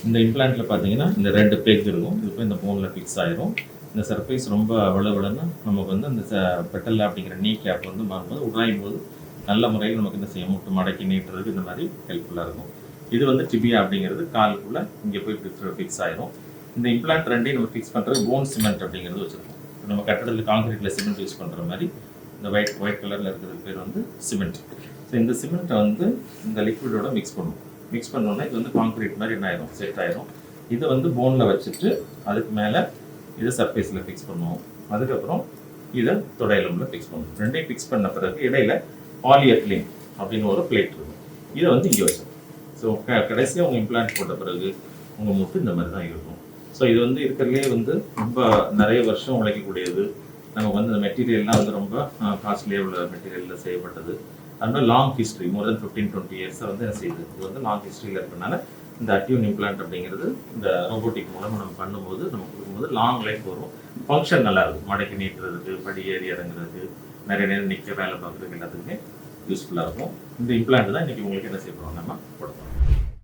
இந்த இம்ப்ளான்ட்டில் பார்த்தீங்கன்னா இந்த 2 பேக் இருக்கும். இது போய் இந்த போனில் ஃபிக்ஸ் ஆயிரும். இந்த சர்ஃபேஸ் ரொம்ப வலுவலுன்னு நமக்கு வந்து அந்த பெட்டல் அப்படிங்கிற நீ கேப் வந்து மாறும்போது உராயும் போது நல்ல முறையில் நமக்கு இந்த முட்டு மடக்கி நீட்டுறதுக்கு இந்த மாதிரி ஹெல்ப்ஃபுல்லாக இருக்கும். இது வந்து டிபியா அப்படிங்கிறது காலுக்குள்ளே இங்கே போய் ஃபிக்ஸ் ஆயிரும். இந்த இம்ப்ளான்ட் ரெண்டையும் நம்ம ஃபிக்ஸ் பண்ணுறது போன் சிமெண்ட் அப்படிங்கிறது வச்சுருக்கோம். நம்ம கட்டடத்தில் கான்கிரீட்டில் சிமெண்ட் யூஸ் பண்ணுற மாதிரி இந்த ஒயிட் கலரில் இருக்கிறது பேர் வந்து சிமெண்ட். ஸோ இந்த சிமெண்ட்டை வந்து இந்த லிக்விடோட மிக்ஸ் பண்ணுவோம். மிக்ஸ் பண்ணோன்னா இது வந்து கான்கிரீட் மாதிரி என்ன ஆயிரும், செட் ஆயிரும். இதை வந்து போனில் வச்சுட்டு அதுக்கு மேலே இதை சர்ஃபேஸில் ஃபிக்ஸ் பண்ணுவோம். அதுக்கப்புறம் இதை தொடையலம்பில் ஃபிக்ஸ் பண்ணுவோம். ரெண்டையும் ஃபிக்ஸ் பண்ண பிறகு இடையில பாலியத்லின் அப்படின்னு ஒரு பிளேட் இருக்கும். இதை வந்து இங்கே வச்சோம். ஸோ கடைசியாக உங்கள் இம்ப்ளான்ட் போட்ட பிறகு உங்கள் முட்டு இந்த மாதிரி தான் இருக்கும். ஸோ இது வந்து இருக்கிறதுலே வந்து ரொம்ப நிறைய வருஷம் உழைக்கக்கூடியது. நமக்கு வந்து இந்த மெட்டீரியல்லாம் வந்து ரொம்ப காஸ்ட்லியாக உள்ள மெட்டீரியலில் செய்யப்பட்டது. அதனால லாங் ஹிஸ்ட்ரி, மோர் தென் 15-20 இயர்ஸாக வந்து என்ன செய்யுது, இது வந்து லாங் ஹிஸ்ட்ரியில் இருக்கிறனால இந்த அட்யூன் இம்ப்ளான்ட் அப்படிங்கிறது இந்த ரோபோட்டிக் மூலமாக நம்ம பண்ணும்போது நம்ம கொடுக்கும்போது லாங் லைஃப் வரும். ஃபங்க்ஷன் நல்லா இருக்கும். மடக்கி நீட்டுறதுக்கு, படி ஏறி இறங்குறதுக்கு, நிறைய நேரம் நிற்க வேலை பார்க்குறதுக்கு எல்லாத்துக்குமே யூஸ்ஃபுல்லாக இருக்கும். இந்த இம்ப்ளான்ட் தான் இன்றைக்கி உங்களுக்கு என்ன செய்ய போகிறோம் நம்ம கொடுப்போம்.